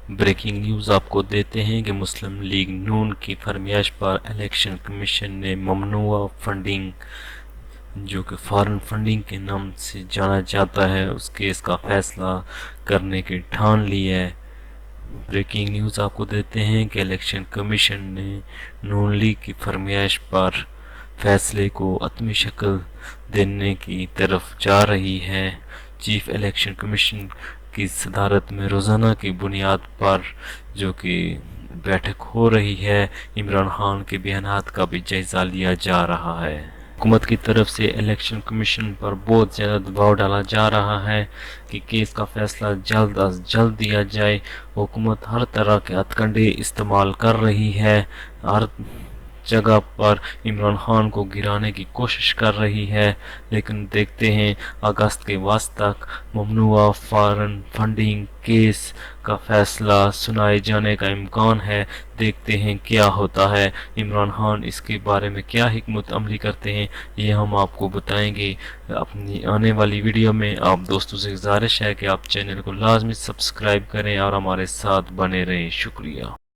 Breaking news آپ کو دیتے ہیں کہ مسلم لیگ نون کی فرمائش پر الیکشن کمیشن نے ممنوعہ فنڈنگ جو کہ فارن فنڈنگ کے نام سے جانا جاتا ہے اس کیس کا فیصلہ کرنے کی ٹھان لی ہے۔ بریکنگ نیوز آپ کو دیتے ہیں کہ الیکشن کمیشن نے نون لیگ کی فرمائش پر فیصلے کو حتمی شکل دینے کی طرف جا رہی ہے۔ چیف الیکشن کمیشن کی صدارت میں روزانہ کی بنیاد پر جو کہ بیٹھک ہو رہی ہے، عمران خان کے بیانات کا بھی جائزہ لیا جا رہا ہے۔ حکومت کی طرف سے الیکشن کمیشن پر بہت زیادہ دباؤ ڈالا جا رہا ہے کہ کیس کا فیصلہ جلد از جلد دیا جائے۔ حکومت ہر طرح کے ہتھ کنڈے استعمال کر رہی ہے، ہر جگہ پر عمران خان کو گرانے کی کوشش کر رہی ہے، لیکن دیکھتے ہیں اگست کے وسط تک ممنوعہ فارن فنڈنگ کیس کا فیصلہ سنائے جانے کا امکان ہے۔ دیکھتے ہیں کیا ہوتا ہے، عمران خان اس کے بارے میں کیا حکمت عملی کرتے ہیں، یہ ہم آپ کو بتائیں گے اپنی آنے والی ویڈیو میں۔ آپ دوستوں سے گزارش ہے کہ آپ چینل کو لازمی سبسکرائب کریں اور ہمارے ساتھ بنے رہیں۔ شکریہ۔